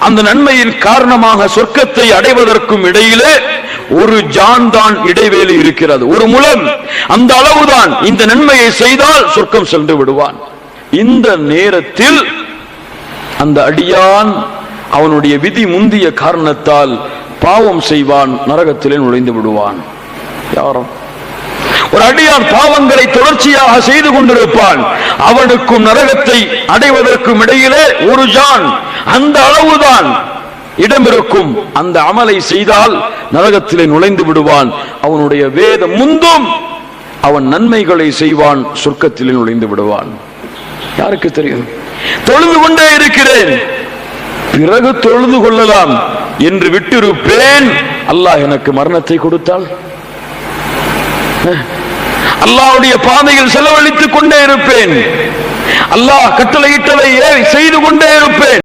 அந்த நன்மையின் காரணமாக சொர்க்கத்தை அடைவதற்கும் இடையிலே ஒரு ஜான் தான் இடைவேளை இருக்கிறது, ஒரு முலம். அந்த அளவுதான். இந்த நன்மையை செய்தால் சொர்க்கம் சென்று விடுவான். இந்த நேரத்தில் அந்த அடியான் அவனுடைய விதி முந்திய காரணத்தால் பாவம் செய்வான், நரகத்திலே நுழைந்து விடுவான். யாரும் ஒரு அடியான் பாவங்களை தொடர்ச்சியாக செய்து கொண்டிருப்பான். அவனுக்கும் நரகத்தை அடைவதற்கும் இடையிலே ஒரு ஜான், அந்த அளவுதான் இடமிருக்கும். அந்த அமலை செய்தால் நரகத்திலே நுழைந்து விடுவான். அவனுடைய வேதம் முந்தும், அவன் நன்மைகளை செய்வான், சொர்க்கத்திலே நுழைந்து விடுவான். யாருக்கு தெரியும்? தொழுது கொண்டே இருக்கிறேன், பிறகு தொழுது கொள்ளலாம் என்று விட்டிருப்பேன். அல்லாஹ் எனக்கு மரணத்தை கொடுத்தால் அல்லாஹ்வுடைய பாதையில் செலவழித்துக் கொண்டே இருப்பேன், அல்லாஹ் கட்டளையிட்டதை செய்து கொண்டே இருப்பேன்.